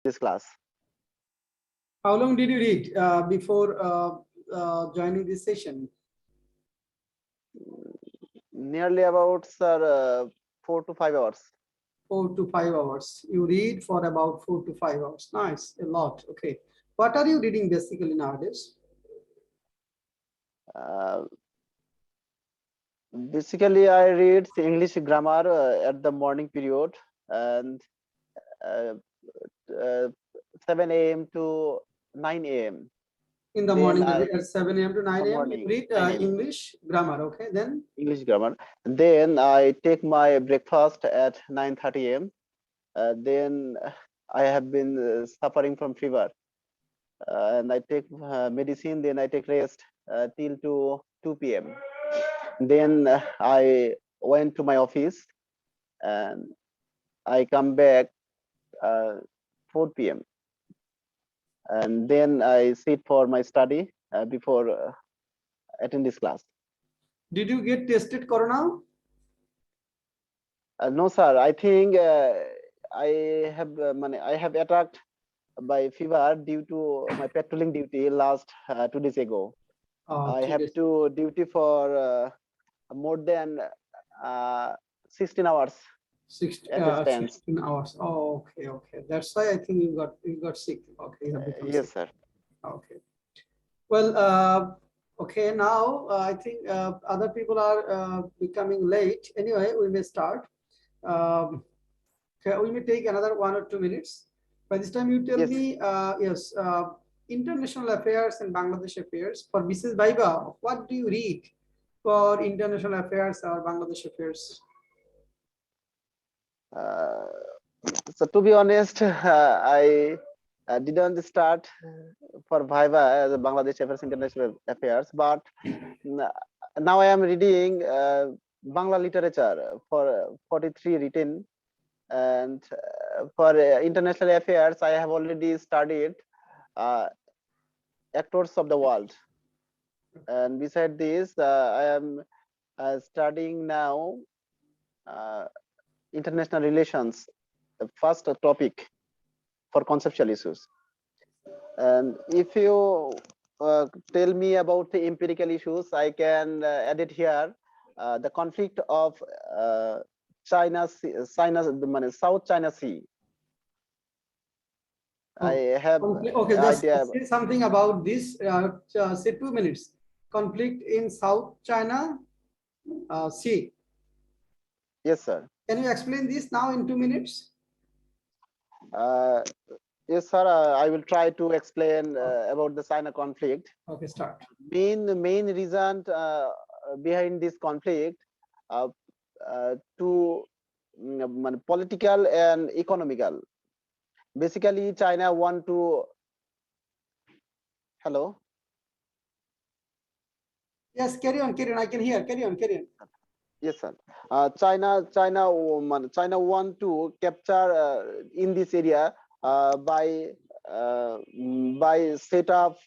this class. How long did you read before joining this session? Nearly about, sir, 4 to 5 hours. 4 to 5 hours. You read for about 4 to 5 hours. Nice, a lot. Okay. What are you reading basically nowadays? Uh, Basically, I read the English grammar at the morning period, and uh, uh, 7 a.m. to 9 a.m. In the Then morning, I at 7 a.m. to 9 a.m. you morning read 9 a.m. English grammar. Okay, then English grammar. Then I take my breakfast at 9:30 a.m. Then I have been suffering from fever, and I take medicine. Then I take rest till to 2 p.m. Then I went to my office, and I come back uh, 4 p.m. and then I sit for my study before attend this class. did you get tested corona? No, sir. I think I have attacked by fever due to my patrolling duty last 2 days ago. I have 2 days. to duty for more than uh, 16 hours at a stance. 16 hours. Oh, okay, okay. That's why I think you got sick. Okay, you have become sick. Yes, sir. Okay. Well, okay. Now I think other people are becoming late. Anyway, we may start. Um, okay, we may take another 1 or 2 minutes. By this time, you tell Yes. me, yes, international affairs and Bangladesh affairs. For BCS Viva, what do you read for international affairs or Bangladesh affairs? Uh, so to be honest, I didn't start for Viva as a Bangladesh Affairs International Affairs, but now I am reading Bangla literature for 43 written, and for international affairs I have already studied uh, actors of the world, and beside this I am studying now uh, international relations, the first topic for conceptual issues. And if you tell me about the empirical issues, I can add it here. The conflict of South China Sea. I Oh, have okay, just idea. say something about this. Say 2 minutes. Conflict in South China Sea. Yes, sir. Can you explain this now in 2 minutes? Uh, yes, sir. I will try to explain about the China conflict. Okay, start. Main reason behind this conflict uh, to political and economical. Basically, China want to. Hello. Yes, carry on, carry on. I can hear. Carry on, carry on. Yes, sir. China want to capture in this area by set up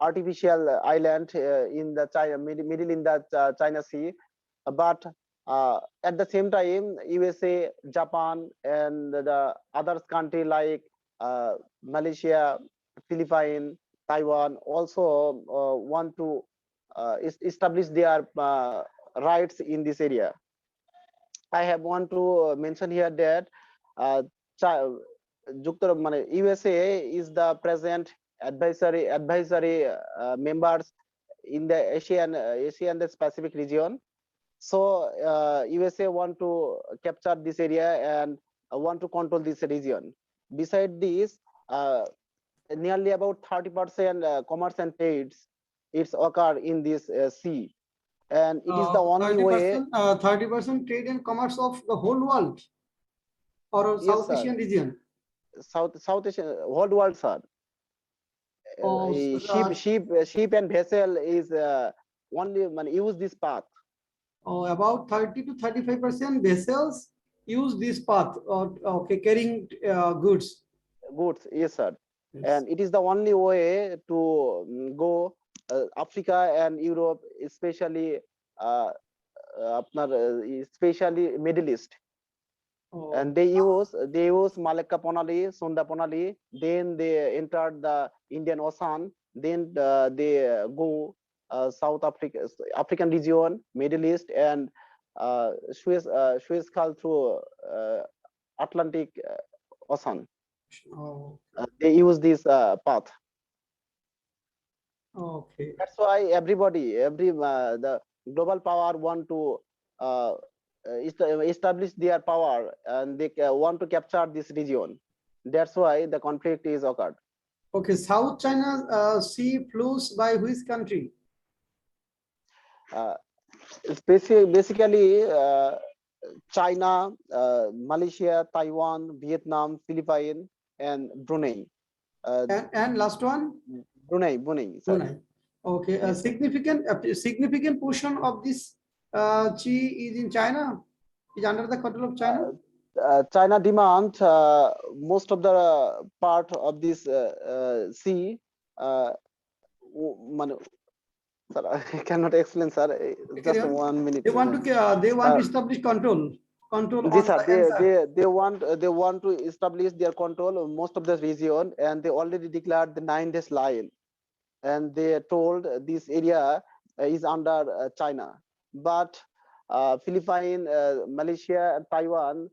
artificial island in the middle in the China Sea, but at the same time, USA, Japan, and the other country like Malaysia, Philippines, Taiwan also want to establish their rights in this area. I have want to mention here that uh, USA is the present advisory members in the Asian the Pacific region. So USA want to capture this area and want to control this region. Beside this, nearly about 30% commerce and trades it's occur in this sea, and it is the only way. 30% trade and commerce of the whole world or Yes, South sir. Asian region. South Asian whole world, sir. Oh, Ship and vessel is only use this path. about 30 to 35% vessels use this path or okay, carrying goods. Goods, yes, sir. Yes. And it is the only way to go Africa and Europe, especially especially Middle East. And they use Malacca Ponali, Sunda Ponali. Then they entered the Indian Ocean. Then they go South African region, Middle East, and Suez Canal through Atlantic Ocean. Oh, They use this path. okay. That's why the global power want to establish their power, and they want to capture this region. That's why the conflict is occurred. Okay, South China Sea flows by which country? It's basically China, Malaysia, Taiwan, Vietnam, Philippines, and Brunei. And last one? Brunei, sir. Brunei. Okay, a Yes, significant portion of this chi is in China, is under the control of China. China demand most of the part of this sea. Sir, I cannot explain, sir. Just 1 minute. They want to establish control on Yes, sir. the answer. They want to establish their control of most of the region, and they already declared the 9 days line, and they told this area is under China. But Philippines, Malaysia, and Taiwan,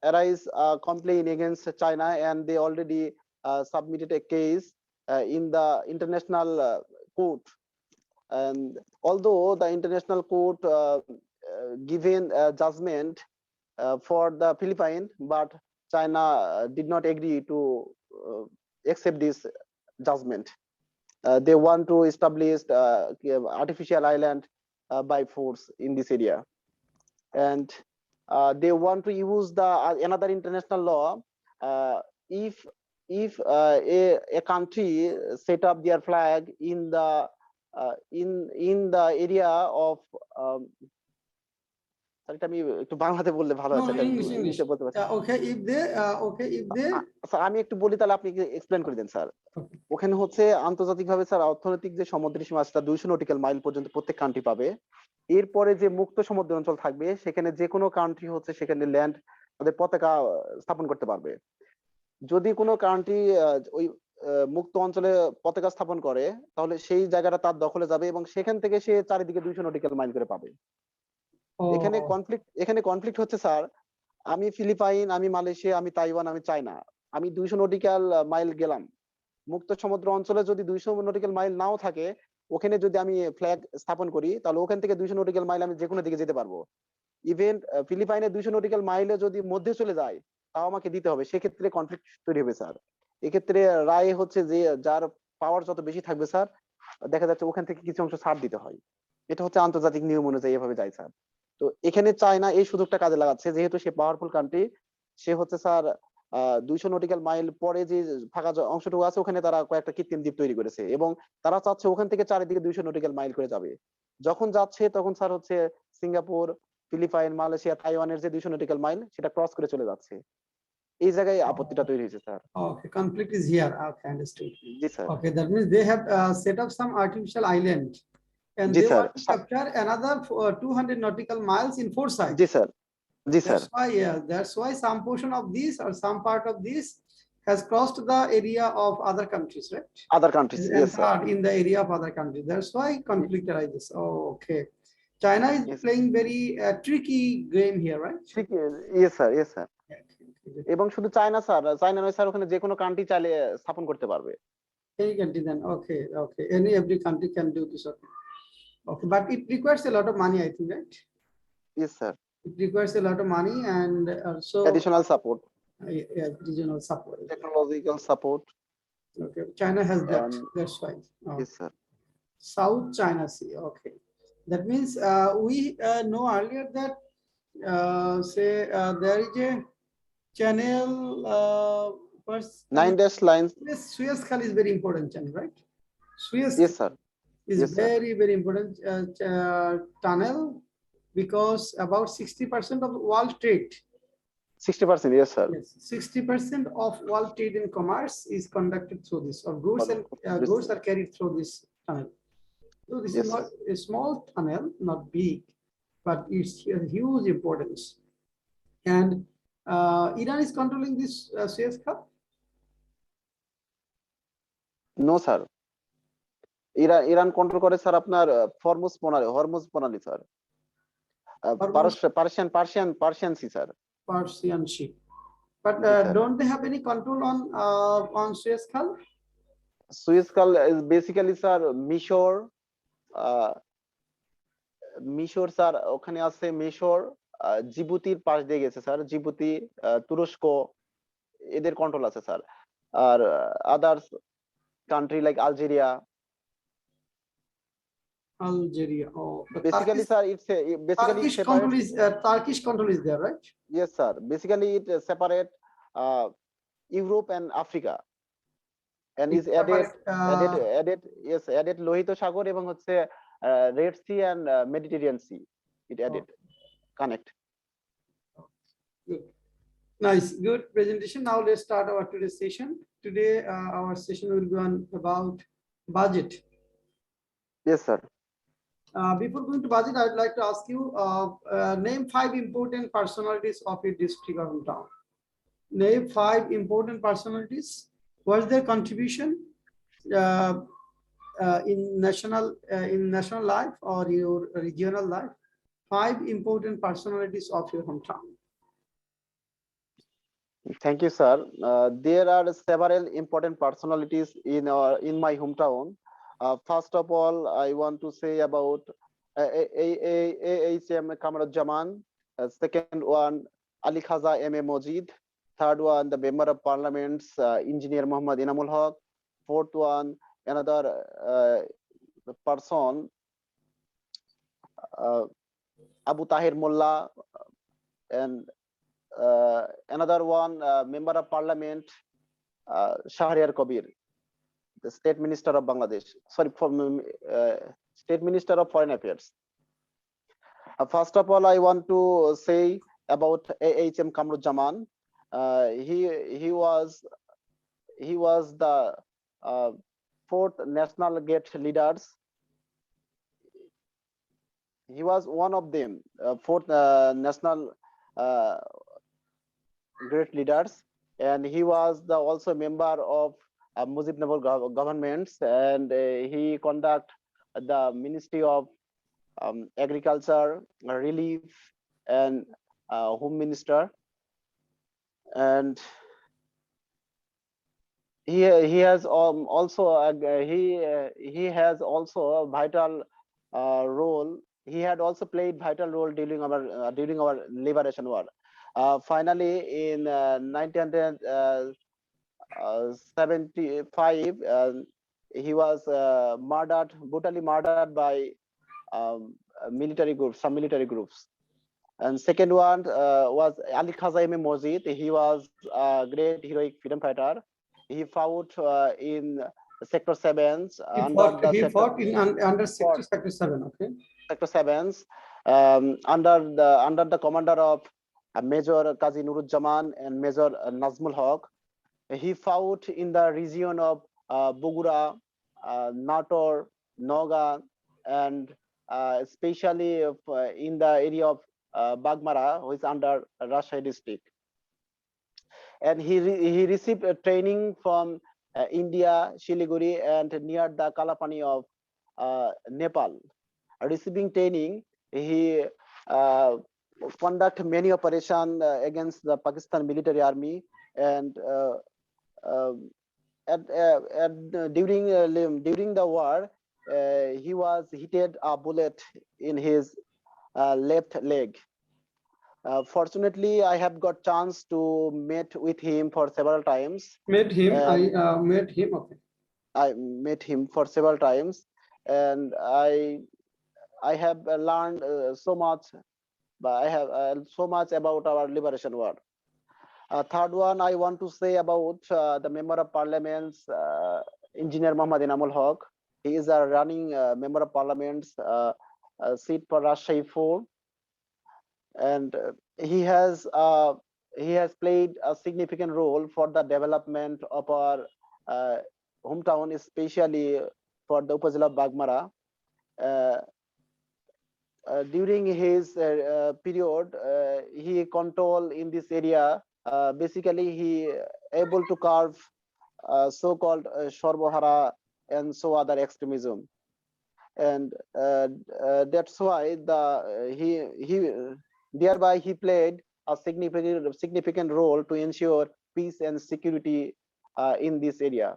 arise a complaint against China, and they already submitted a case in the international court. And although the international court given judgment for the Philippines, but China did not agree to accept this judgment. They want to establish artificial island by force in this area, and they want to use the another international law. If a country set up their flag in the area of আমি একটু বাংলাতে বললে ভালো হয়, ইংলিশে বলতে পারছি। Okay, if they sir আমি একটু বলি, তাহলে আপনি এক্সপ্লেন করে দেন স্যার। ওখানে হচ্ছে আন্তর্জাতিকভাবে স্যার অর্থনৈতিক যে সমুদ্র সীমা আছে 200 নটিক্যাল মাইল পর্যন্ত প্রত্যেক কান্ট্রি পাবে। এরপরে যে মুক্ত সমুদ্র অঞ্চল থাকবে, সেখানে যে কোনো কান্ট্রি হচ্ছে সেখানে ল্যান্ড তাদের পতাকা স্থাপন করতে পারবে। যদি কোনো কান্ট্রি ওই মুক্ত অঞ্চলে পতাকা স্থাপন করে, তাহলে সেই জায়গাটা তার দখলে যাবে এবং সেখান থেকে সে চারিদিকে 200 নটিক্যাল মাইল করে পাবে। এখানে কনফ্লিক্ট হচ্ছে স্যার, আমি ফিলিপাইন, আমি মালয়েশিয়া, আমি তাইওয়ান, আমি চায়না, আমি 200 নটিক্যাল মাইল গেলাম। মুক্ত সমুদ্র অঞ্চলে যদি 200 নটিক্যাল মাইল নাও থাকে, ওখানে যদি আমি ফ্ল্যাগ স্থাপন করি, তাহলে ওখান থেকে 200 নটিক্যাল মাইল আমি যে কোনো দিকে যেতে পারবো। ইভেন ফিলিপাইনে 200 নটিক্যাল মাইলে যদি মধ্যে চলে যায়, তাও আমাকে দিতে হবে। সেক্ষেত্রে কনফ্লিক্ট তৈরি হবে স্যার। এক্ষেত্রে রায় হচ্ছে যে যার পাওয়ার যত বেশি থাকবে স্যার, দেখা যাচ্ছে ওখান থেকে কিছু অংশ ছাড় দিতে হয়। এটা হচ্ছে আন্তর্জাতিক নিয়ম অনুযায়ী এভাবে যায় স্যার। তো এখানে চায়না এই সুযোগটা কাজে লাগাচ্ছে, যেহেতু সে পাওয়ারফুল কান্ট্রি। সে হচ্ছে স্যার 200 নটিক্যাল মাইল পরে যে ফাঁকা অংশটুকু আছে, ওখানে তারা কয়েকটা কৃত্রিম দ্বীপ তৈরি করেছে এবং তারা চাচ্ছে ওখান থেকে চারিদিকে 200 নটিক্যাল মাইল করে যাবে। যখন যাচ্ছে তখন স্যার হচ্ছে সিঙ্গাপুর, ফিলিপাইন, মালয়েশিয়া, তাইওয়ানের যে 200 নটিক্যাল মাইল সেটা ক্রস করে চলে যাচ্ছে। এই জায়গায় আপত্তিটা তৈরি হয়েছে sir. Okay, conflict is here. Okay, understood. G sir. Okay, that means they have set up some artificial island, and G they sir. want to capture another 200 nautical miles in foresight. G sir. G sir. That's why some portion of this or some part of this has crossed the area of other countries, right? Other countries, yes sir. In the area of other countries. That's why conflict arises. Oh, okay. China is playing very tricky game here, right? Tricky, yes sir, yes sir. এবং শুধু China sir, China নয় sir, ওখানে যে কোনো country চাইলে স্থাপন করতে পারবে। Any country then, okay. Every country can do this. Okay, but it requires a lot of money, I think, right? Yes sir. It requires a lot of money and also additional support. Regional support, technological support. Okay, China has that. That's why. Yes sir. South China Sea. Okay, that means we know earlier that there is a channel. 9 dash lines. Suez Canal is very important channel, right? Suez. Yes sir. Is very important tunnel, because about 60% of world trade. 60%, yes sir. Yes, 60% of world trade and commerce is conducted through this, or goods are carried through this tunnel. So this is not a small tunnel, not big, but it's a huge importance. And Iran is controlling this Suez Cup? No, sir. Iran control করে sir আপনার Hormuz প্রণালী sir, Persian Sea sir. Persian Sea. But Yes, sir. don't they have any control on Suez Canal? Suez কাল is basically sir মিশর sir, ওখানে আছে মিশর, জিবুতির পাশ দিয়ে গেছে স্যার, জিবুতি, তুরস্ক, এদের কন্ট্রোল আছে স্যার। আর others country like Algeria. Algeria. Oh, the Basically, sir, it's basically Turkish separate. control is Turkish control is there, right? Yes, sir. Basically, it separate Europe and Africa, and is added লোহিত সাগর এবং হচ্ছে Red Sea and Mediterranean Sea. It added connect. Good. Nice, good presentation. Now let's start our today's session. Today, our session will be on about budget. Yes, sir. Before going to budget, I would like to ask you, name 5 important personalities of your district or town. Name 5 important personalities. What's their contribution in national life or your regional life? 5 important personalities of your hometown. Thank you, sir. There are several important personalities in my hometown. First of all, I want to say about AHM Kamaruzzaman. Second one, Ali Khaza M.A. Mojid. Third one, the Member of Parliament's Engineer Muhammad Inamul Haq. Fourth one, another person, Abu Tahir Mullah. And another one, Member of Parliament, Shahriar Kabir, the State Minister of Bangladesh. Sorry, State Minister of Foreign Affairs. First of all, I want to say about AHM Kamaruzzaman. He was the 4th national gate leaders. He was one of them, 4th national great leaders, and he was also a member of Mujibnamar governments, and he conduct the Ministry of Agriculture, Relief, and Home Minister. And he has also he has also a vital role. He had also played vital role during our liberation war. Finally, in 1975, he was brutally murdered by some military groups. And second one was Ali Khaza M.A. Mojid. He was a great heroic freedom fighter. He fought in Sector 7s. Under Sector 7, okay. Sector 7s, under the commander of Major Qazi Nuruzzaman and Major Nazmul Haq. He fought in the region of Bogura, Nator, Noga, and especially in the area of Bagmara, which is under Rajshahi district. And he received training from India, Shiliguri, and near the Kalapani of Nepal. Receiving training, he conduct many operations against the Pakistan military army, and during the war, he was hit a bullet in his left leg. Fortunately, I have got chance to meet with him for several times. Met him. I met him. Okay. I met him for several times, and I have learned so much. But I have so much about our liberation war. Third one, I want to say about the Member of Parliament's Engineer Muhammad Inamul Haq. He is a running Member of Parliament's seat for Rajshahi 4, and he has played a significant role for the development of our hometown, especially for the Upazila of Bagmara. during his period, he control in this area. Basically, he able to carve so-called Shorbohara and so other extremism, and that's why he thereby he played a significant role to ensure peace and security in this area.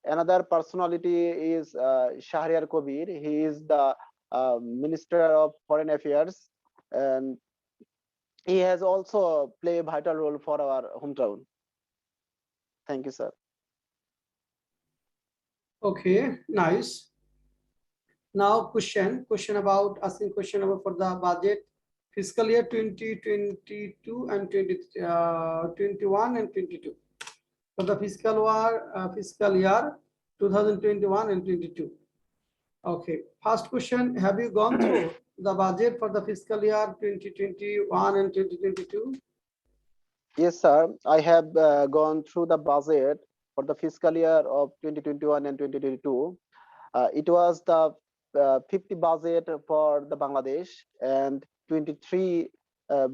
Another personality is Shahriar Kabir. He is the Minister of Foreign Affairs, and he has also played a vital role for our hometown. Thank you, sir. Okay, nice. Now question about asking question about for the budget fiscal year 2022 and 21 and 22 for the fiscal year 2021 and 22. Okay, first question, have you gone through the budget for the fiscal year 2021 and 2022? Yes, sir. I have gone through the budget for the fiscal year of 2021 and 2022. It was the 50 budget for the Bangladesh and 23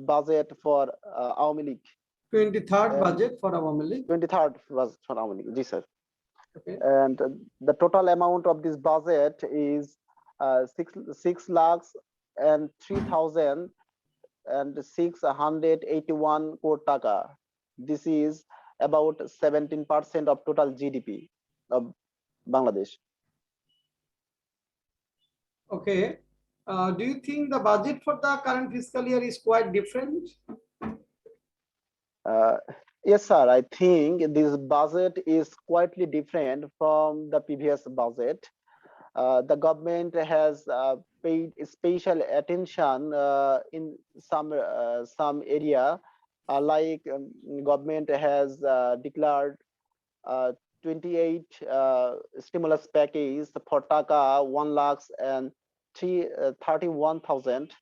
budget for Awami League. 23rd budget for Awami League. 23rd was for Awami League, yes, sir. Okay. And the total amount of this budget is 6 lakhs and 3,000 and 681 crore taka. This is about 17% of total GDP of Bangladesh. Okay. Do you think the budget for the current fiscal year is quite different? Yes, sir. I think this budget is quietly different from the previous budget. The government has paid special attention in some area, like government has declared 28 stimulus package for taka 1 lakhs and 31,000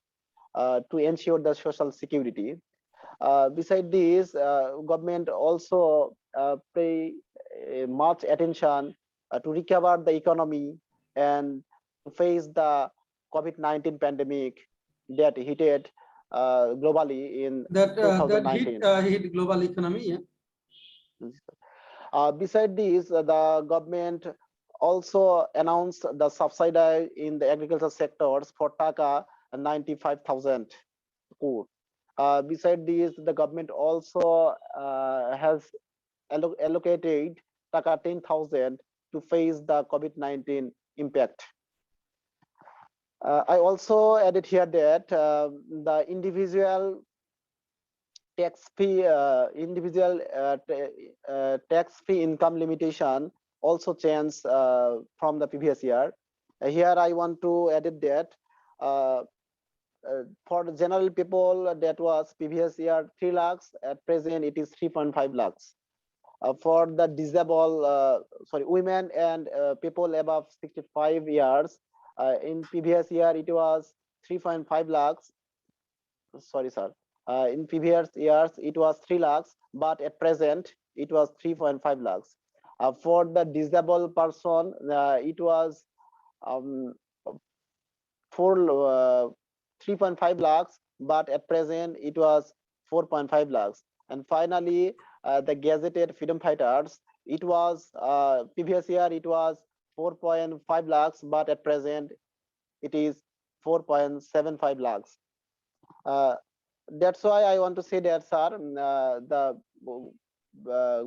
to ensure the social security. Beside this, government also pay much attention to recover the economy and to face the COVID-19 pandemic that hit globally in that 2019. hit global economy. Yeah. Beside this, the government also announced the subsidy in the agricultural sectors for taka 95,000 crore. Beside this, the government also has allocated taka 10,000 to face the COVID-19 impact. I also added here that the individual tax fee income limitation also changed from the previous year. Here I want to add that for the general people, that was previous year 3 lakhs. At present, it is 3.5 lakhs. For the disabled, women and people above 65 years, in previous year it was 3.5 lakhs. Sorry, sir. In previous years it was 3 lakhs, but at present it was 3.5 lakhs. For the disabled person, it was 3.5 lakhs, but at present it was 4.5 lakhs. And finally, the gazetted freedom fighters, it was previous year it was 4.5 lakhs, but at present it is 4.75 lakhs. That's why I want to say that, sir, the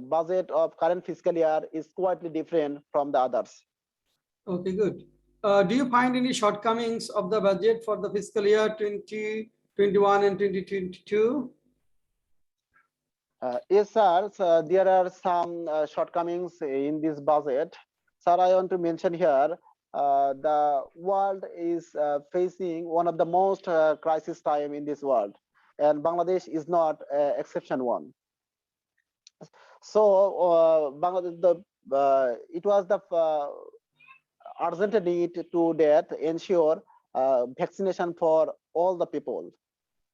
budget of current fiscal year is quite different from the others. Okay, good. Do you find any shortcomings of the budget for the fiscal year 2021 and 2022? Yes, sir. So there are some shortcomings in this budget. Sir, I want to mention here the world is facing one of the most crisis time in this world, and Bangladesh is not exception one. So Bangladesh, it was the urgent need to that ensure vaccination for all the people.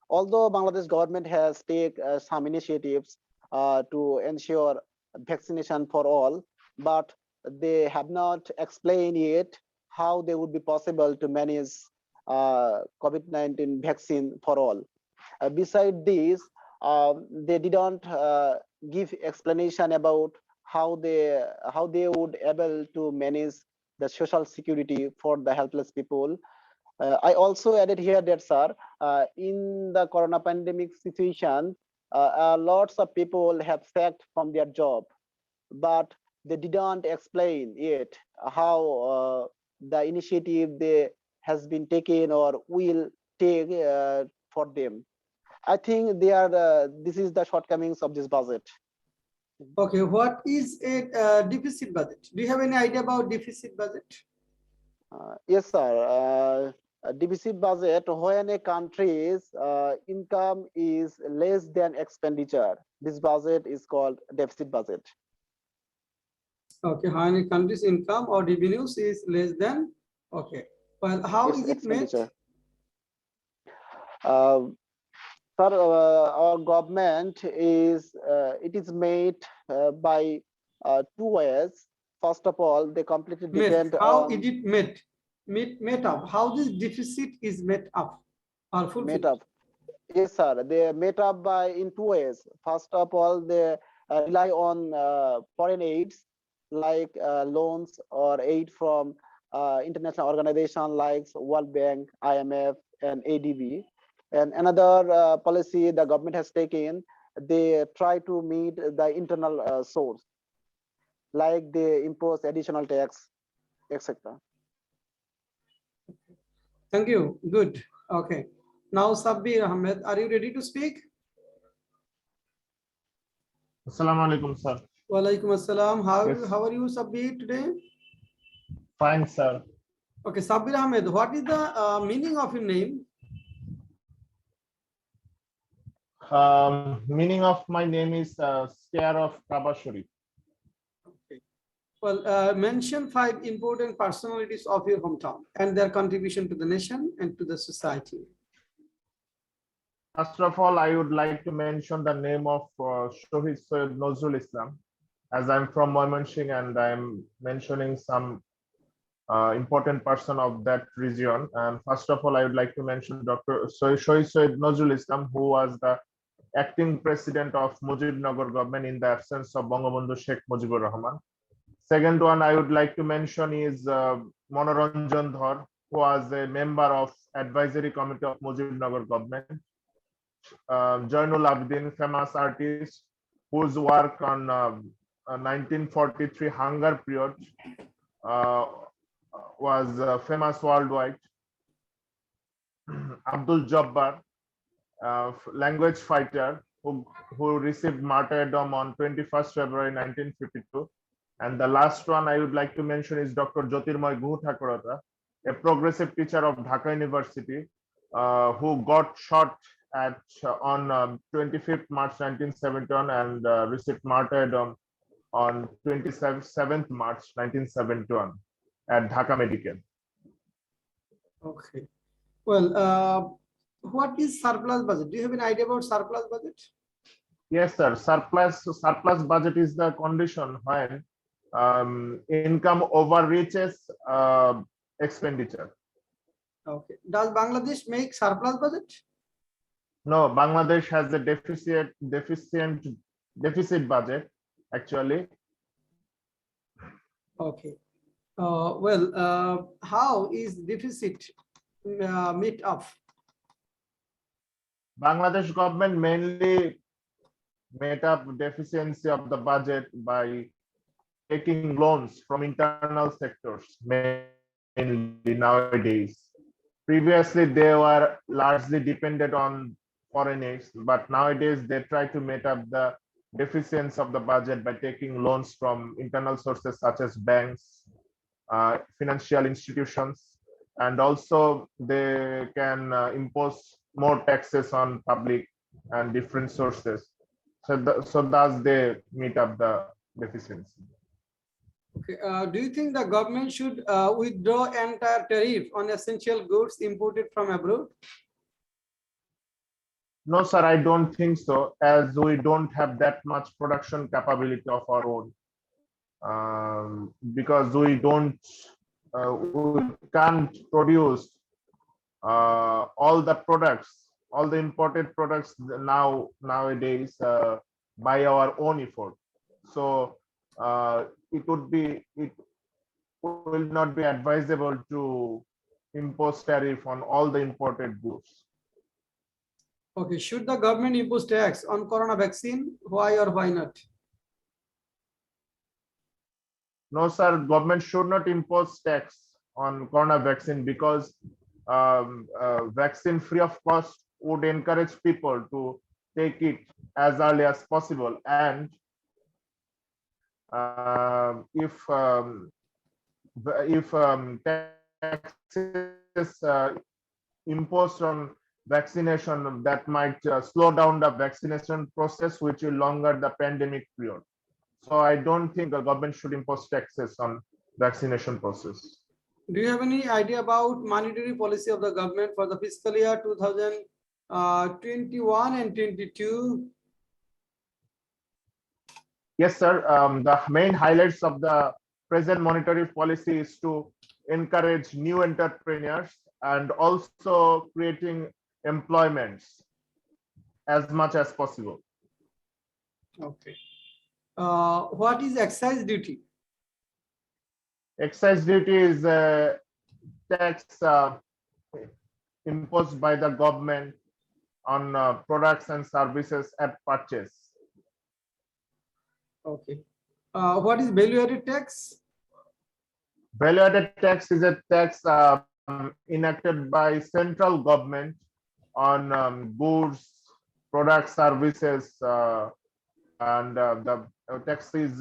Although Bangladesh government has taken some initiatives to ensure vaccination for all, but they have not explained yet how they would be possible to manage COVID-19 vaccine for all. Beside this, they didn't give explanation about how they would able to manage the social security for the helpless people. I also added here that, sir, in the corona pandemic situation, lots of people have sacked from their job, but they didn't explain yet how the initiative they has been taken or will take for them. I think they are this is the shortcomings of this budget. Okay, what is a deficit budget? Do you have any idea about deficit budget? Yes, sir. Deficit budget, when a country's income is less than expenditure, this budget is called deficit budget. Okay, when a country's income or revenues is less than, okay. Well, how Its is it made? expenditure. Sir, our government is it is made by two ways. First of all, they completely depend How on is it made? Made up. How this deficit is made up or fulfilled? made up. Yes, sir. They are made up by in two ways. First of all, they rely on foreign aids like loans or aid from international organizations like World Bank, IMF, and ADB. And another policy the government has taken, they try to meet the internal source, like they impose additional tax, etc. Thank you. Good. Okay. Now, Sabbir Ahmed, are you ready to speak? Assalamu alaikum, sir. Walaikum assalam. Yes. How are you, Sabbir, today? Fine, sir. Okay, Sabbir Ahmed, what is the meaning of your name? Meaning of my name is Scare of Kabashuri. Okay. Well, mention 5 important personalities of your hometown and their contribution to the nation and to the society. First of all, I would like to mention the name of Shohid Soyed Nazrul Islam, as I'm from Moymanshing and I'm mentioning some important person of that region. And first of all, I would like to mention Dr. Shohid Soyed Nazrul Islam, who was the acting president of Mujibnagar government in the absence of Bangabandhu Sheikh Mujibur Rahman. Second one I would like to mention is Manoranjan Dhar, who was a member of advisory committee of Mujibnagar government. Jainul Abidin, famous artist, whose work on 1943 hunger period was famous worldwide. Abdul Jabbar, language fighter who received martyrdom on 21st February 1952. And the last one I would like to mention is Dr. Jyotirmoy Guha Thakurata, a progressive teacher of Dhaka University, who got shot at on 25th March 1971 and received martyrdom on 27th March 1971 at Dhaka Medical. Okay. Well, what is surplus budget? Do you have an idea about surplus budget? Yes, sir. Surplus budget is the condition when income overreaches expenditure. Okay. Does Bangladesh make surplus budget? No, Bangladesh has a deficit budget actually. Okay. How is deficit made up? Bangladesh government mainly made up deficiency of the budget by taking loans from internal sectors mainly nowadays. Previously, they were largely dependent on foreign aids, but nowadays they try to make up the deficiency of the budget by taking loans from internal sources such as banks, financial institutions, and also they can impose more taxes on public and different sources. So thus they meet up the deficiency. Okay. Do you think the government should withdraw entire tariff on essential goods imported from abroad? No, sir, I don't think so, as we don't have that much production capability of our own. Because we can't produce all the products, all the imported products nowadays by our own effort. So it will not be advisable to impose tariff on all the imported goods. Okay, should the government impose tax on corona vaccine? Why or why not? No, sir, government should not impose tax on corona vaccine because vaccine free of cost would encourage people to take it as early as possible. And if taxes imposed on vaccination, that might slow down the vaccination process, which will longer the pandemic period. So I don't think the government should impose taxes on vaccination process. Do you have any idea about monetary policy of the government for the fiscal year 2021 and 22? Yes, sir. The main highlights of the present monetary policy is to encourage new entrepreneurs and also creating employments as much as possible. Okay. What is excise duty? Excise duty is a tax imposed by the government on products and services at purchase. Okay. What is value-added tax? Value-added tax is a tax enacted by central government on goods, products, services, and the tax is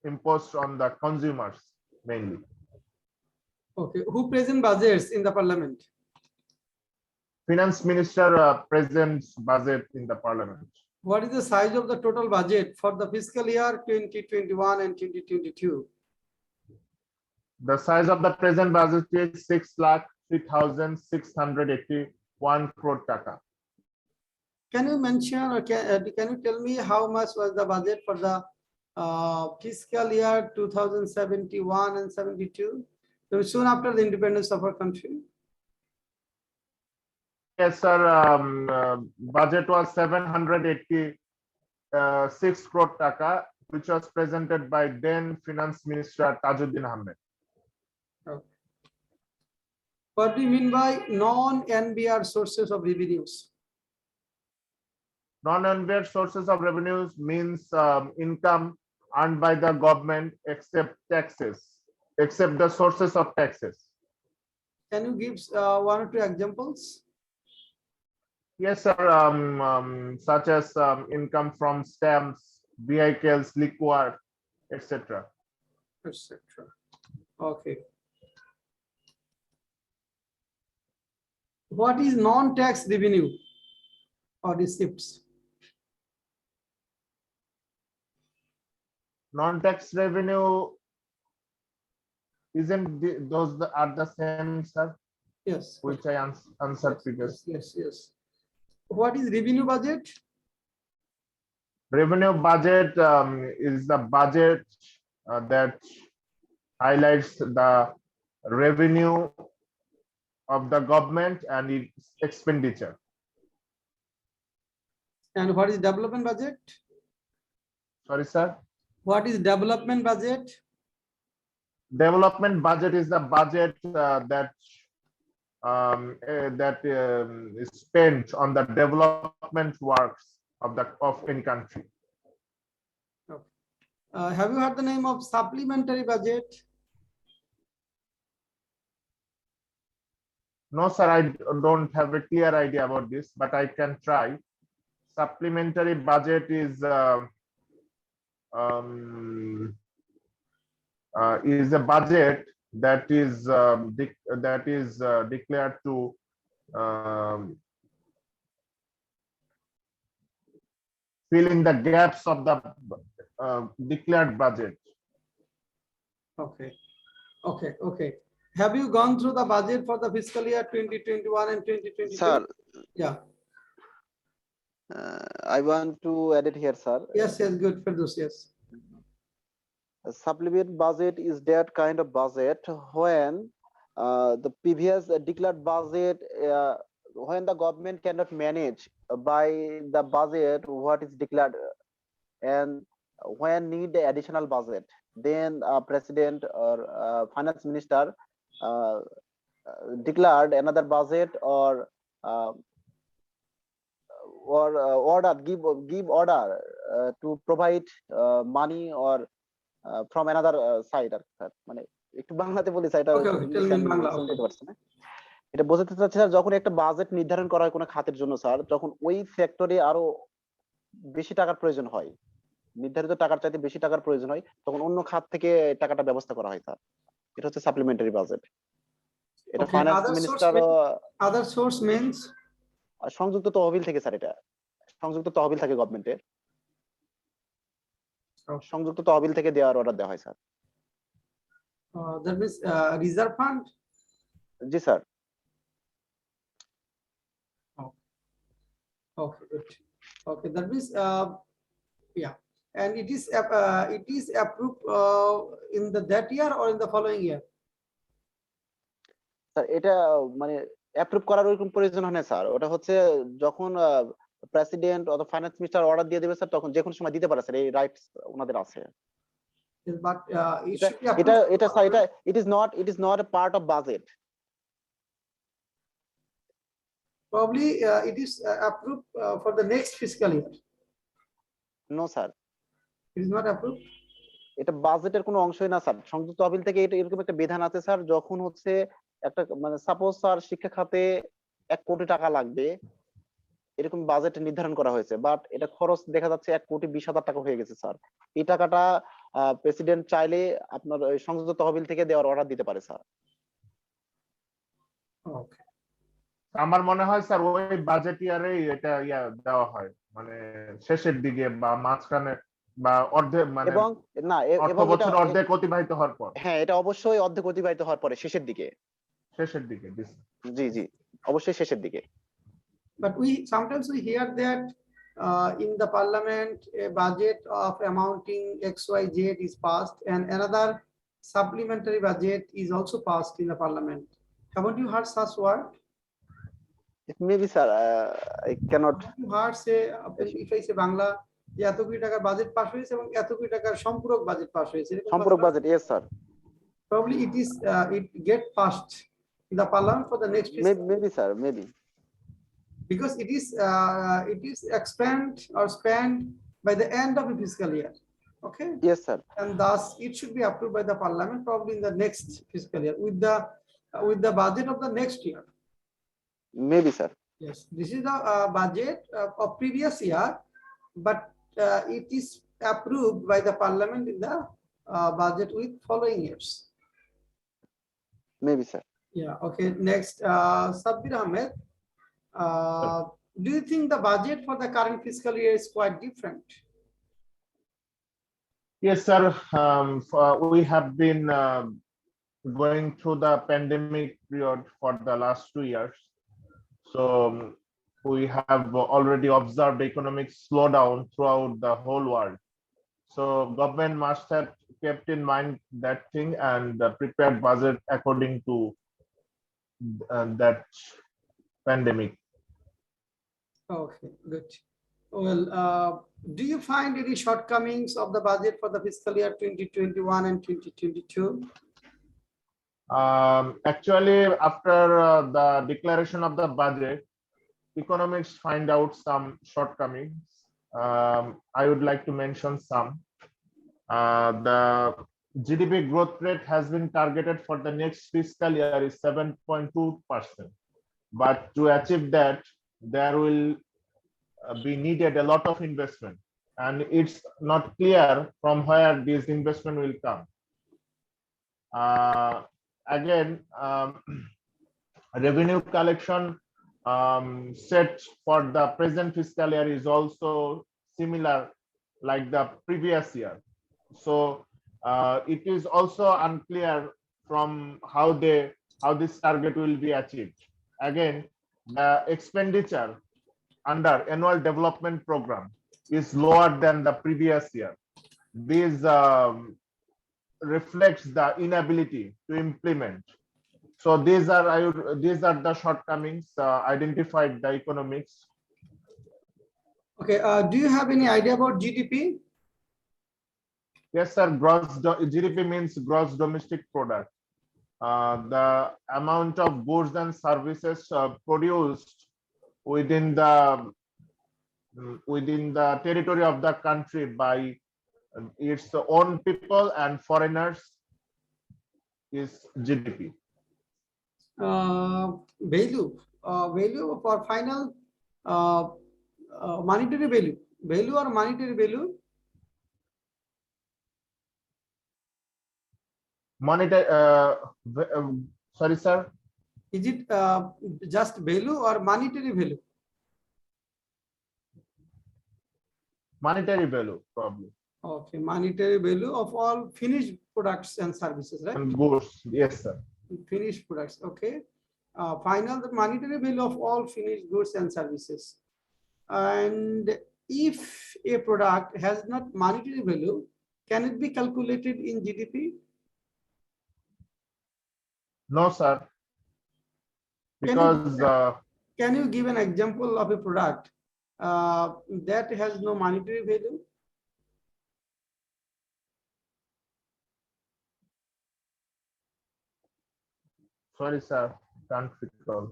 imposed on the consumers mainly. Okay. Who present budgets in the parliament? Finance Minister presents budget in the parliament. What is the size of the total budget for the fiscal year 2021 and 2022? The size of the present budget is 6,03,681 crore taka. Can you mention or can you tell me how much was the budget for the fiscal year 2071 and 72? So soon after the independence of our country. Yes, sir. Budget was 786 crore taka, which was presented by then Finance Minister Tajuddin Ahmed. Okay. What do you mean by non-NBR sources of revenues? Non-NBR sources of revenues means income earned by the government except taxes, except the sources of taxes. Can you give one or two examples? Yes, sir. Such as income from stamps, vehicles, liquor, etc. Etc. Okay. What is non-tax revenue or receipts? Non-tax revenue isn't are the same, sir? Yes. Which I answered previously. Yes. What is revenue budget? Revenue budget is the budget that highlights the revenue of the government and its expenditure. And what is development budget? Sorry, sir. What is development budget? Development budget is the budget that is spent on the development works of any country. Okay. Have you heard the name of supplementary budget? No, sir, I don't have a clear idea about this, but I can try. Supplementary budget is a budget that is declared to fill in the gaps of the declared budget. Okay. Have you gone through the budget for the fiscal year 2021 and 2022? Sir, Yeah. I want to add it here, sir. Yes, good, Firdaus, yes. A supplement budget is that kind of budget when the previous declared budget, when the government cannot manage by the budget what is declared, and when need the additional budget, then president or finance minister uh, declared another budget, uh, order give order to provide money or from another side আর কি, মানে একটু বাংলাতে বলি sir, এটা Okay, okay, tell me in Bangla. শুনতে পারছেন না। এটা বোঝাতে চাচ্ছি স্যার, যখন একটা বাজেট নির্ধারণ করা হয় কোনো খাতের জন্য স্যার, তখন ওই সেক্টরে আরো বেশি টাকার প্রয়োজন হয়, নির্ধারিত টাকার চাইতে বেশি টাকার প্রয়োজন হয়, তখন অন্য খাত থেকে টাকাটা ব্যবস্থা করা হয় স্যার। এটা হচ্ছে সাপ্লিমেন্টারি বাজেট। এটা Okay, finance other source minister Other source means সংযুক্ত তহবিল থেকে স্যার, এটা সংযুক্ত তহবিল থাকে গভর্নমেন্টের, সংযুক্ত তহবিল থেকে দেওয়ার অর্ডার দেওয়া হয় sir. that means reserve fund. G sir. Okay, good. Okay, that means yeah, and it is approved in that year or in the following year. Sir এটা মানে অ্যাপ্রুভ করার ওরকম প্রয়োজন হয় না স্যার, ওটা হচ্ছে যখন প্রেসিডেন্ট অথবা ফাইন্যান্স মিনিস্টার অর্ডার দিয়ে দেবে স্যার, তখন যে কোনো সময় দিতে পারে স্যার, এই রাইটস ওনাদের আছে। Yes, but it এটা should be এটা approved. এটা স্যার, এটা it is not a part of budget. Probably it is approved for the next fiscal year. No sir, It is not approved. এটা বাজেটের কোনো অংশই না স্যার। সংযুক্ত তহবিল থেকে এটা এরকম একটা বিধান আছে স্যার, যখন হচ্ছে একটা মানে সাপোজ স্যার শিক্ষা খাতে 1 কোটি টাকা লাগবে, এরকম বাজেট নির্ধারণ করা হয়েছে, বাট এটা খরচ দেখা যাচ্ছে 1,20,00,000 টাকা হয়ে গেছে স্যার। এই টাকাটা প্রেসিডেন্ট চাইলে আপনার ওই সংযুক্ত তহবিল থেকে দেওয়ার অর্ডার দিতে পারে স্যার। Okay. আমার মনে হয় স্যার ওই বাজেট ইয়ারে এটা দেওয়া হয়, মানে শেষের দিকে বা মাঝখানে বা অর্ধেক, মানে এবং না অর্থ এবং এটা বছর অর্ধেক অতিবাহিত হওয়ার পর। হ্যাঁ, এটা অবশ্যই অর্ধেক অতিবাহিত হওয়ার পরে শেষের দিকে। শেষের দিকে জি জি, অবশ্যই শেষের দিকে। But we sometimes we hear that in the parliament a budget of amounting XYZ is passed and another supplementary budget is also passed in the parliament. Haven't you heard such word? Maybe sir, I cannot. You heard say if I say Bangla, যে এত কোটি টাকার budget pass হয়েছে এবং এত কোটি টাকার সম্পূরক বাজেট পাস হয়েছে, সম্পূরক budget, yes sir. Probably it get passed in the parliament for the next fiscal. Maybe sir, maybe. Because it is expand or spent by the end of the fiscal year. Okay. Yes sir. And thus it should be approved by the parliament probably in the next fiscal year with the budget of the next year. Maybe sir. Yes, this is the budget of previous year, but it is approved by the parliament in the budget with following years. Maybe sir. Yeah. Okay. Next, Sabbir Ahmed. Do you think the budget for the current fiscal year is quite different? Yes, sir. We have been going through the pandemic period for the last 2 years. So we have already observed economic slowdown throughout the whole world. So government must have kept in mind that thing and prepared budget according to that pandemic. Okay, good. Well, do you find any shortcomings of the budget for the fiscal year 2021 and 2022? Actually, after the declaration of the budget, economists find out some shortcomings. I would like to mention some. The GDP growth rate has been targeted for the next fiscal year is 7.2%. But to achieve that, there will be needed a lot of investment, and it's not clear from where this investment will come. Again, revenue collection set for the present fiscal year is also similar like the previous year. So it is also unclear from how this target will be achieved. Again, the expenditure under annual development program is lower than the previous year. This reflects the inability to implement So these are the shortcomings identified the economics. Okay, do you have any idea about GDP? Yes, sir. GDP means gross domestic product. The amount of goods and services produced within the territory of the country by its own people and foreigners is GDP. Value for final monetary value or monetary value. Monetary, sorry, sir. Is it just value or monetary value? Monetary value, probably. Okay, monetary value of all finished products and services, right? And goods, yes, sir. Finished products, okay. Final, the monetary value of all finished goods and services. And if a product has not monetary value, can it be calculated in GDP? No, sir. Because can you give an example of a product that has no monetary value? sorry, sir, can't recall.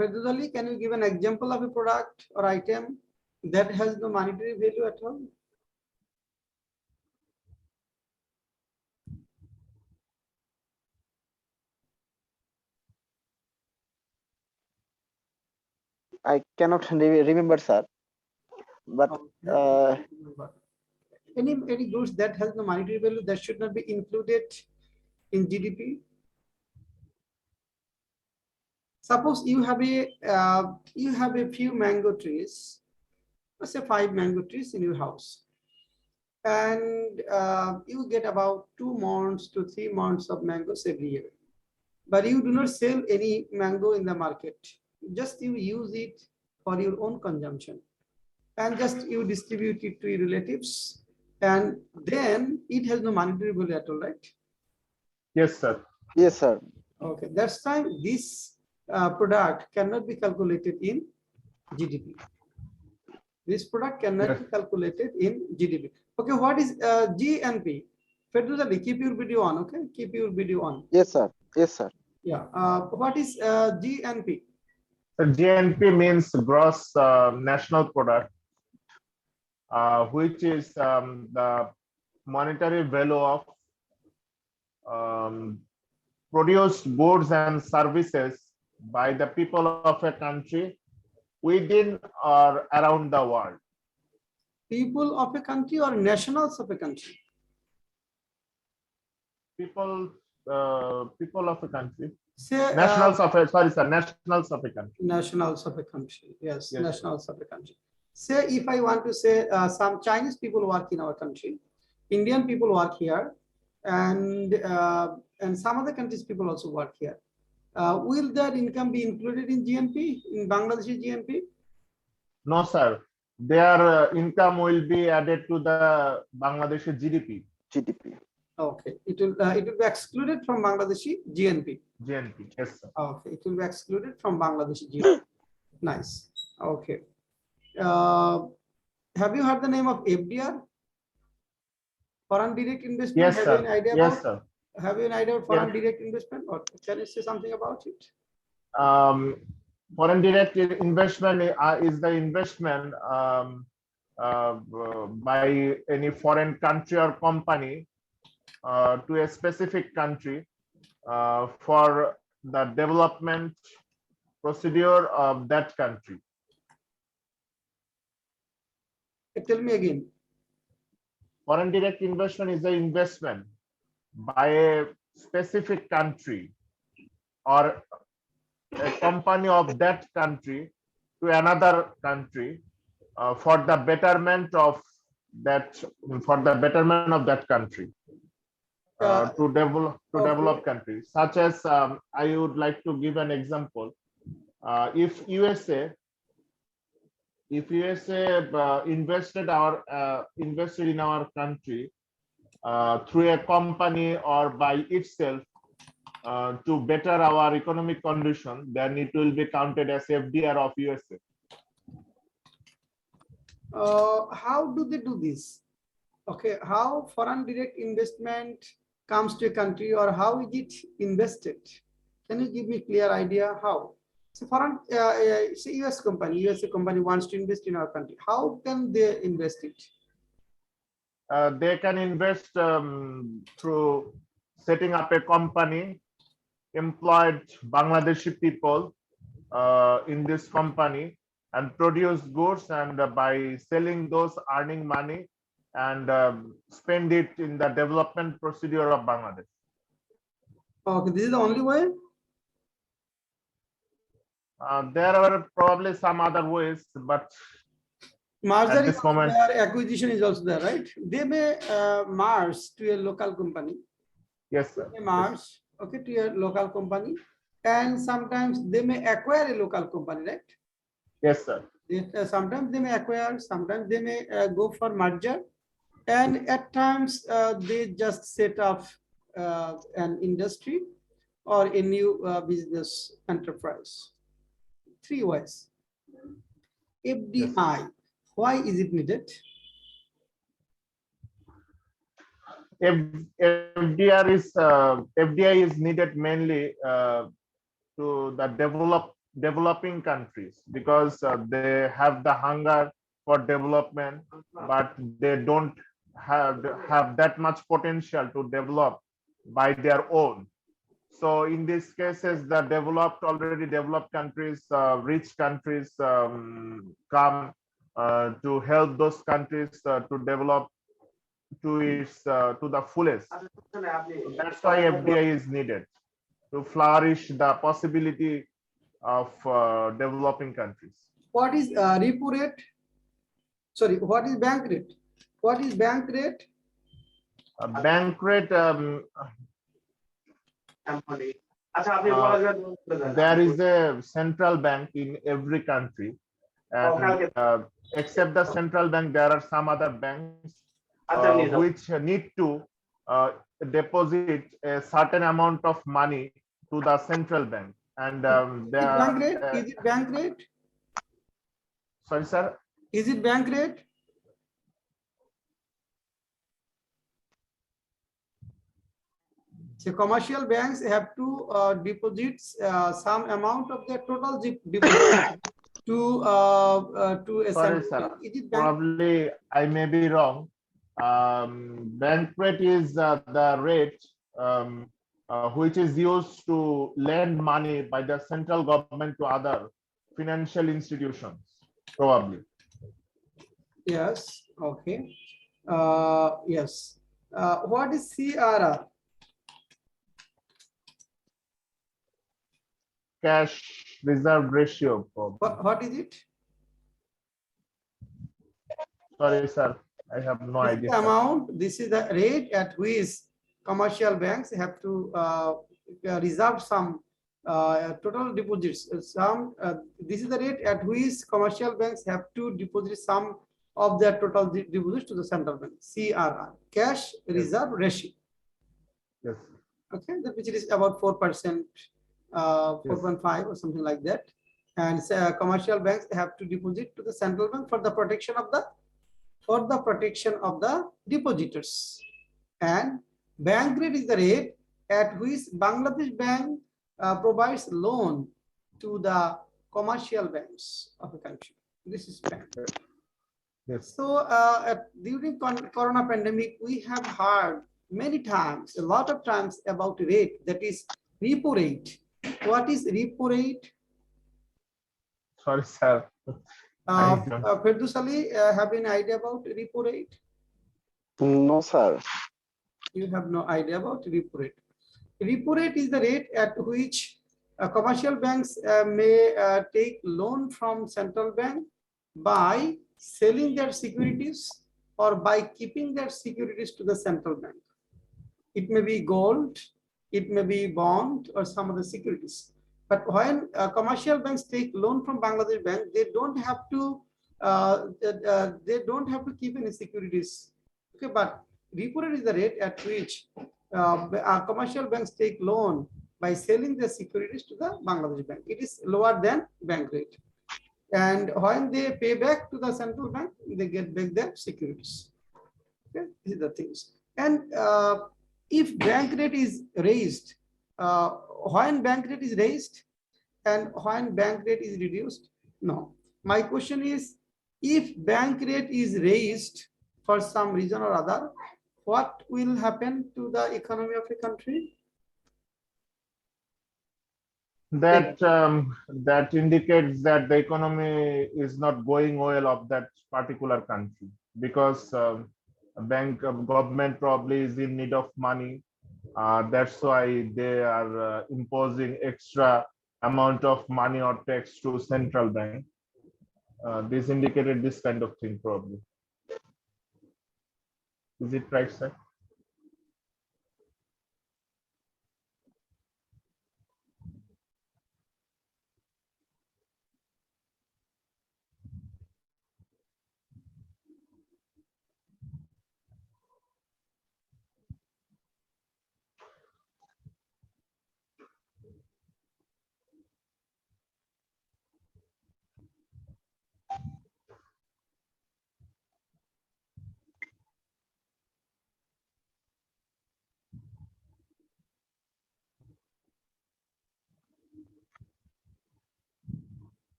Federally, can you give an example of a product or item that has no monetary value at all? I cannot remember, sir. But any goods that has no monetary value that should not be included in GDP. Suppose you have a few mango trees, let's say 5 mango trees in your house, and you get about 2 months to 3 months of mangoes every year, but you do not sell any mango in the market. Just you use it for your own consumption, and just you distribute it to your relatives, and then it has no monetary value at all, right? Yes, sir. Yes, sir. Okay, that's time this product cannot be calculated in GDP. This product cannot be calculated in GDP. Okay, what is GNP? Federally, keep your video on. Okay, keep your video on. Yes, sir. Yes, sir. Yeah. What is GNP? So GNP means gross national product, which is the monetary value of produced goods and services by the people of a country within or around the world. People of a country or nationals of a country? People of a country. Say, Nationals of a, sorry, sir, nationals of a country. Nationals of a country. Yes, Yes. nationals of a country. Say, if I want to say some Chinese people work in our country, Indian people work here, and some other countries people also work here. Will that income be included in GNP, in Bangladeshi GNP? No, sir. Their income will be added to the Bangladeshi GDP. GDP. Okay, it will be excluded from Bangladeshi GNP. GNP, yes, sir. Okay, it will be excluded from Bangladeshi GNP. Nice. Okay. Have you heard the name of FDR? Foreign direct investment. Yes, have sir. you an idea Yes, about? sir. Have you an idea of foreign direct investment, or can you say something about it? Foreign direct investment is the investment by any foreign country or company to a specific country for the development procedure of that country. Tell me again. Foreign direct investment is the investment by a specific country or a company of that country to another country for the betterment of that country. To develop countries, such as I would like to give an example. If USA invested in our country through a company or by itself to better our economic condition, then it will be counted as FDR of USA. How do they do this? Okay, how foreign direct investment comes to a country, or how is it invested? Can you give me clear idea how? So foreign, say USA company wants to invest in our country. How can they invest it? They can invest through setting up a company, employed Bangladeshi people in this company, and produce goods, and by selling those, earning money, and spend it in the development procedure of Bangladesh. Okay, this is the only way. There are probably some other ways, but Merger at is this also moment, there, acquisition is also there, right? They may merge to a local company. yes, sir. They may merge, okay, to a local company, and sometimes they may acquire a local company, right? Yes, sir. Sometimes they may acquire, sometimes they may go for merger, and at times they just set up an industry or a new business enterprise. Three ways. FDI, why is it needed? FDI is needed mainly to the developing countries, because they have the hunger for development, but they don't have that much potential to develop by their own. So in these cases, the already developed countries, rich countries come to help those countries to develop to the fullest. So that's why FDI is needed, to flourish the possibility of developing countries. What is repo rate? Sorry, what is bank rate? What is bank rate? Bank rate, there is a central bank in every country, and except the central bank, there are some other banks which need to deposit a certain amount of money to the central bank. And Bank rate? Is it bank rate? Sorry, sir. Is it bank rate? So commercial banks have to deposit some amount of their total deposit to a Sorry, central sir. bank. Is it bank? Probably I may be wrong. Bank rate is the rate which is used to lend money by the central government to other financial institutions, probably. Yes. Okay. Yes. What is CRR? Cash reserve ratio. What is it? Sorry, sir. I have no This idea. is the amount. This is the rate at which commercial banks have to reserve some total deposits. This is the rate at which commercial banks have to deposit some of their total deposits to the central bank. CRR, cash reserve ratio. Yes. Okay, which is about 4%, 4.5 or something like that. And commercial banks have to deposit to the central bank for the protection of the depositors. And bank rate is the rate at which Bangladesh Bank provides loan to the commercial banks of the country. This is bank. Yes. So during Corona pandemic, we have heard many times, a lot of times, about rate, that is repo rate. What is repo rate? Sorry, sir. Firdous Ali, have you an idea about repo rate? No, sir. You have no idea about repo rate. Repo rate is the rate at which commercial banks may take loan from central bank by selling their securities or by keeping their securities to the central bank. It may be gold, it may be bond or some other securities. But when commercial banks take loan from Bangladesh Bank, they don't have to keep any securities. Okay, but repo rate is the rate at which commercial banks take loan by selling the securities to the Bangladesh bank. It is lower than bank rate. And when they pay back to the central bank, they get back their securities. Okay, these are the things. And if bank rate is raised, when bank rate is raised and when bank rate is reduced? No. My question is, if bank rate is raised for some reason or other, what will happen to the economy of a country? That that indicates that the economy is not going well of that particular country, because a bank government probably is in need of money. That's why they are imposing extra amount of money or tax to central bank. This indicated this kind of thing probably. Is it right, sir?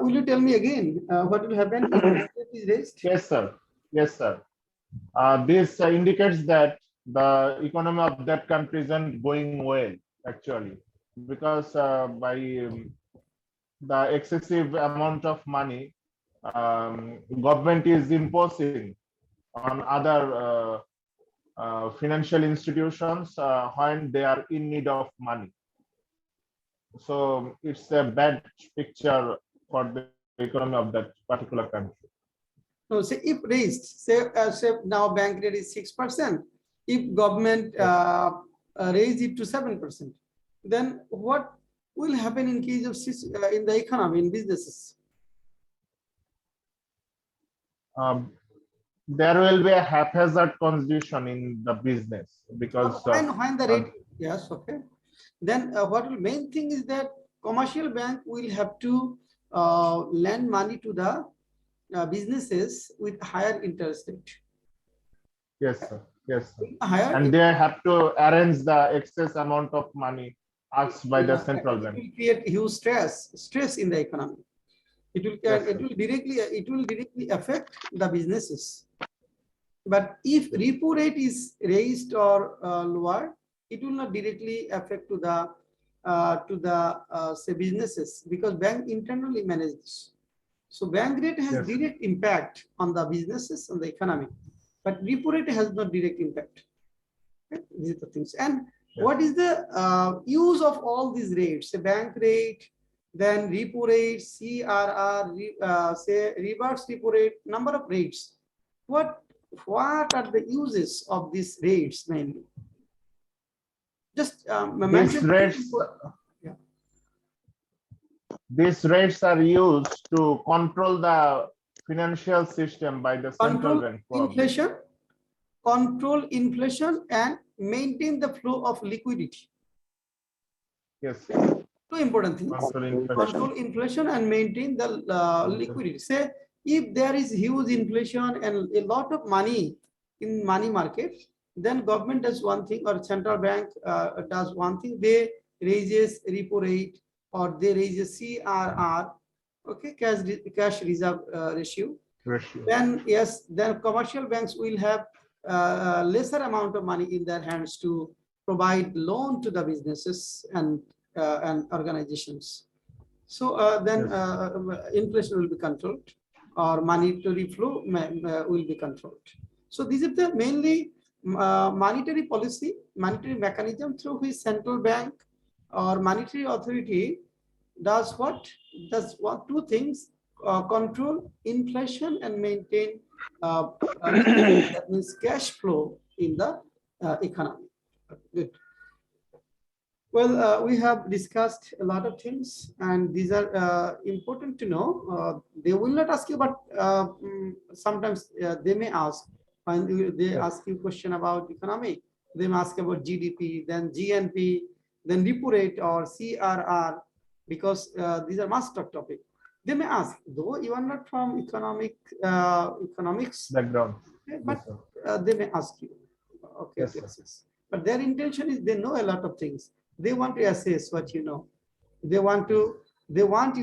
Will you tell me again what will happen if bank rate is raised? Yes, sir. Yes, sir. This indicates that the economy of that country isn't going well, actually, because by the excessive amount of money government is imposing on other financial institutions when they are in need of money. So it's a bad picture for the economy of that particular country. No, say if raised, say now bank rate is 6%. If government raise it to 7%, then what will happen in case of in the economy, in businesses? There will be a haphazard constitution in the business, because when the rate, yes, okay. Then what will main thing is that commercial bank will have to lend money to the businesses with higher interest rate. yes, sir. Yes, sir. Higher, and they have to arrange the excess amount of money asked by the central bank. It will create huge stress in the economy. It will directly affect the businesses. But if repo rate is raised or lower, it will not directly affect to the say businesses, because bank internally manage this. So bank rate has direct impact on the businesses and the economy, but repo rate has not direct impact. Okay? These are the things. And what is the use of all these rates? The bank rate, then repo rate, CRR, say reverse repo rate, number of rates. What are the uses of these rates mainly? Just these rates are used to control the financial system by the central bank. Control inflation and maintain the flow of liquidity. Yes. Two important things. Control inflation and maintain the liquidity. Say if there is huge inflation and a lot of money in money market, then government does one thing, or central bank does one thing. They raises repo rate, or they raises CRR, okay, cash reserve ratio. Then then commercial banks will have lesser amount of money in their hands to provide loan to the businesses and organizations. So then inflation will be controlled, or monetary flow will be controlled. So these are the mainly monetary policy, monetary mechanism through which central bank or monetary authority does what? Does two things: control inflation and maintain that means cash flow in the economy. Good. Well, we have discussed a lot of things, and these are important to know. They will not ask you, but sometimes they may ask. When they ask you question about economy, they may ask about GDP, then GNP, then repo rate or CRR, because these are master topic. They may ask, though you are not from economics Background. okay, but Yes, they may ask you. Okay, Yes, okay, sir. yes. But their intention is they know a lot of things. They want to assess what you know. They want you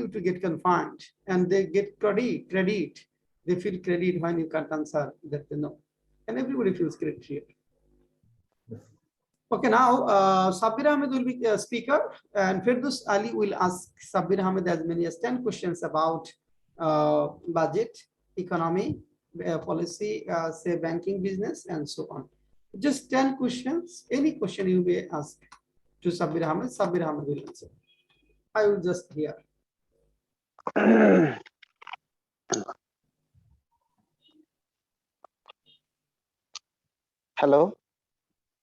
to get confined, and they get credit. They feel credit when you can't answer that they know, and everybody feels credit here. Yes. Okay, now Sabir Ahmed will be a speaker, and Firdous Ali will ask Sabir Ahmed as many as 10 questions about budget, economy, policy, say banking business, and so on. Just 10 questions. Any question you may ask to Sabir Ahmed will answer. I will just hear. Hello.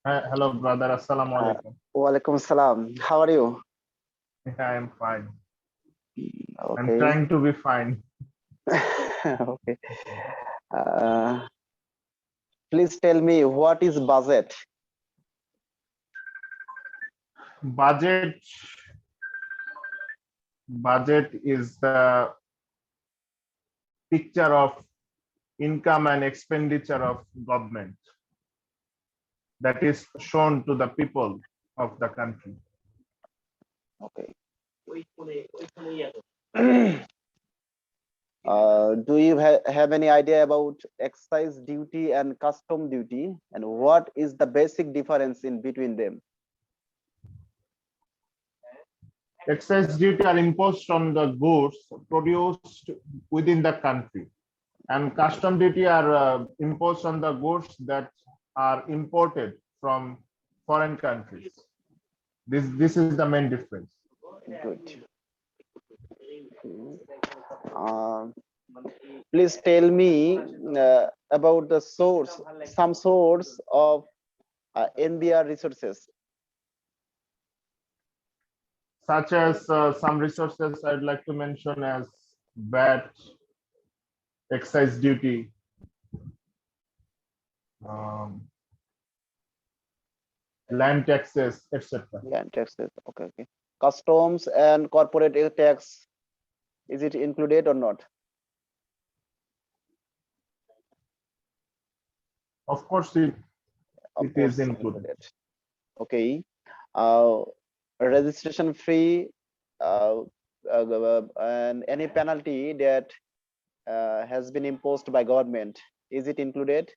Hello, brother. Assalamu alaikum. Walaikum salam. How are you? I am fine. I'm Okay. trying to be fine. Okay. Please tell me, what is budget? Budget is the picture of income and expenditure of government that is shown to the people of the country. Okay. Do you have any idea about excise duty and custom duty, and what is the basic difference in between them? Excise duty are imposed on the goods produced within the country, and custom duty are imposed on the goods that are imported from foreign countries. This is the main difference. Good. Please tell me about the some source of NBR resources. Such as some resources I'd like to mention as VAT, excise duty, land taxes, etc. Land taxes. Okay, okay. Customs and corporate tax, is it included or not? Of course, it is included. Okay. Registration fee and any penalty that has been imposed by government, is it included?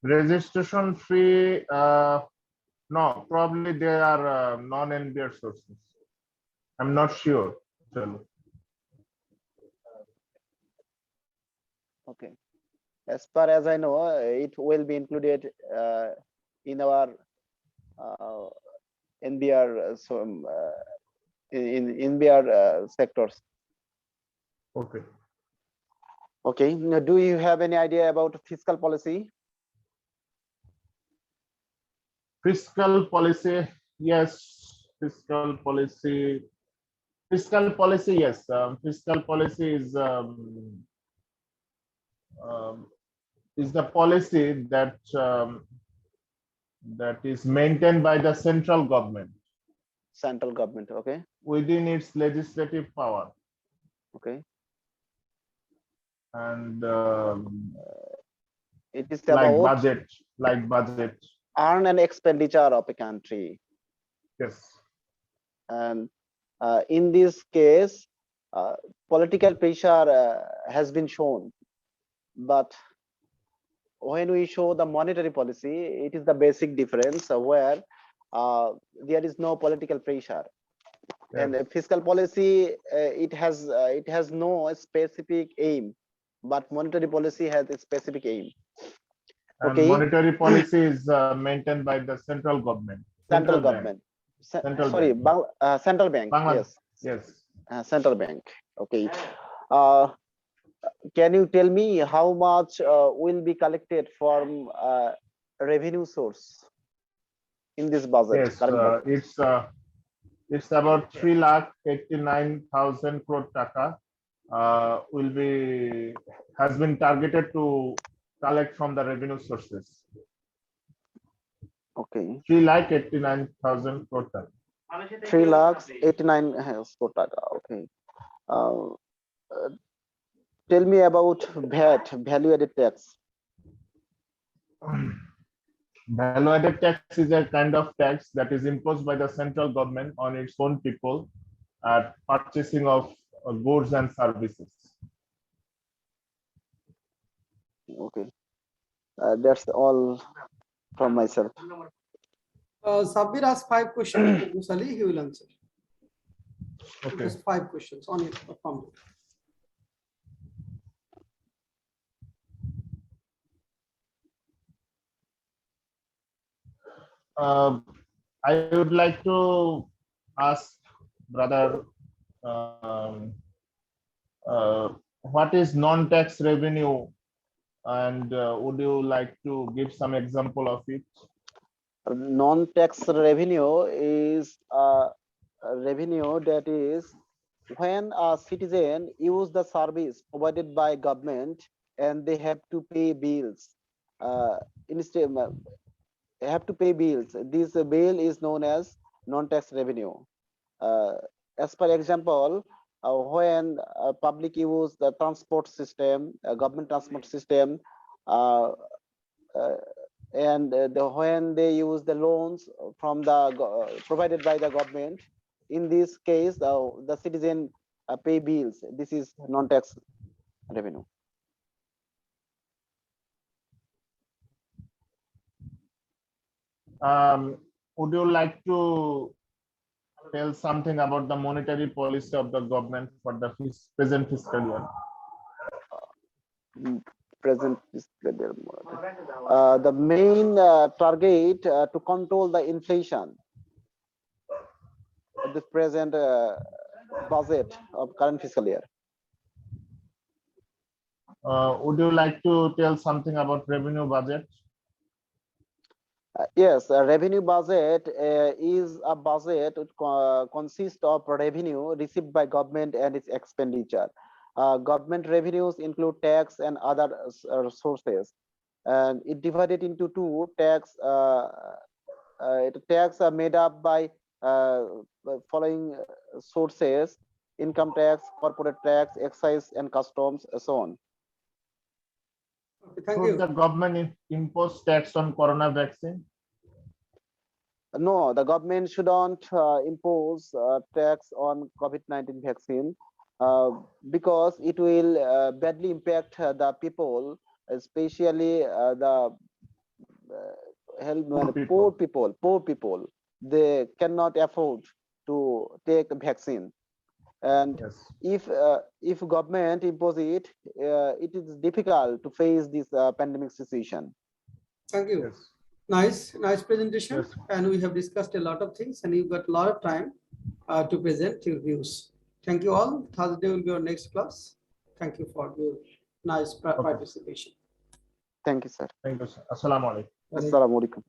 Registration fee, no, probably they are non-NBR sources. I'm not sure. Okay. As far as I know, it will be included in our NBR, in NBR sectors. Okay. Okay. Now, do you have any idea about fiscal policy? Fiscal policy, yes. Fiscal policy, yes. Fiscal policy is the policy that that is maintained by the central government. Central government, okay. Within its legislative power. Okay. And it is like about budget. Earn and expenditure of a country. Yes. And in this case, political pressure has been shown, but when we show the monetary policy, it is the basic difference where there is no political pressure. Yes. And fiscal policy, it has no specific aim, but monetary policy has a specific aim. And okay. Monetary policy is maintained by the central government. Central government. Central Central bank. Bangladesh. Yes. Yes. Central bank. Okay. can you tell me how much will be collected from revenue source in this budget? Yes, Current budget? it's about 3,89,000 crore taka has been targeted to collect from the revenue sources. Okay, 3,89,000 crore taka. 3,89,000 crore taka. Okay. Tell me about VAT, value added tax. Value-added tax is a kind of tax that is imposed by the central government on its own people at purchasing of goods and services. Okay, that's all from myself. Sabir asked 5 questions to Musali, he will answer. Okay. Just 5 questions on it. I would like to ask brother, what is non-tax revenue, and would you like to give some example of it? Non-tax revenue is a revenue that is when a citizen use the service provided by government and they have to pay bills. Instead, have to pay bills. This bill is known as non-tax revenue. As per example, when public use the transport system, government transport system, and when they use the loans from the provided by the government, in this case the citizen pay bills. This is non-tax revenue. Would you like to tell something about the monetary policy of the government for the present fiscal year? Present fiscal year. The main target to control the inflation of the present budget of current fiscal year. Would you like to tell something about revenue budget? Yes, a revenue budget is a budget which consists of revenue received by government and its expenditure. Government revenues include tax and other sources, and it divided into two tax. Tax are made up by following sources: income tax, corporate tax, excise and customs, so on. Okay, thank Should you. the government impose tax on corona vaccine? No, the government shouldn't impose tax on COVID-19 vaccine because it will badly impact the people, especially the poor people. They cannot afford to take vaccine, and Yes. if government impose it, it is difficult to face this pandemic situation. Thank you. Yes. Nice presentation. Yes. And we have discussed a lot of things, and you've got a lot of time to present your views. Thank you all. Thursday will be our next class. Thank you for your nice participation. Thank you, sir. Thank you, sir. Assalamu alaikum. Assalamu alaikum.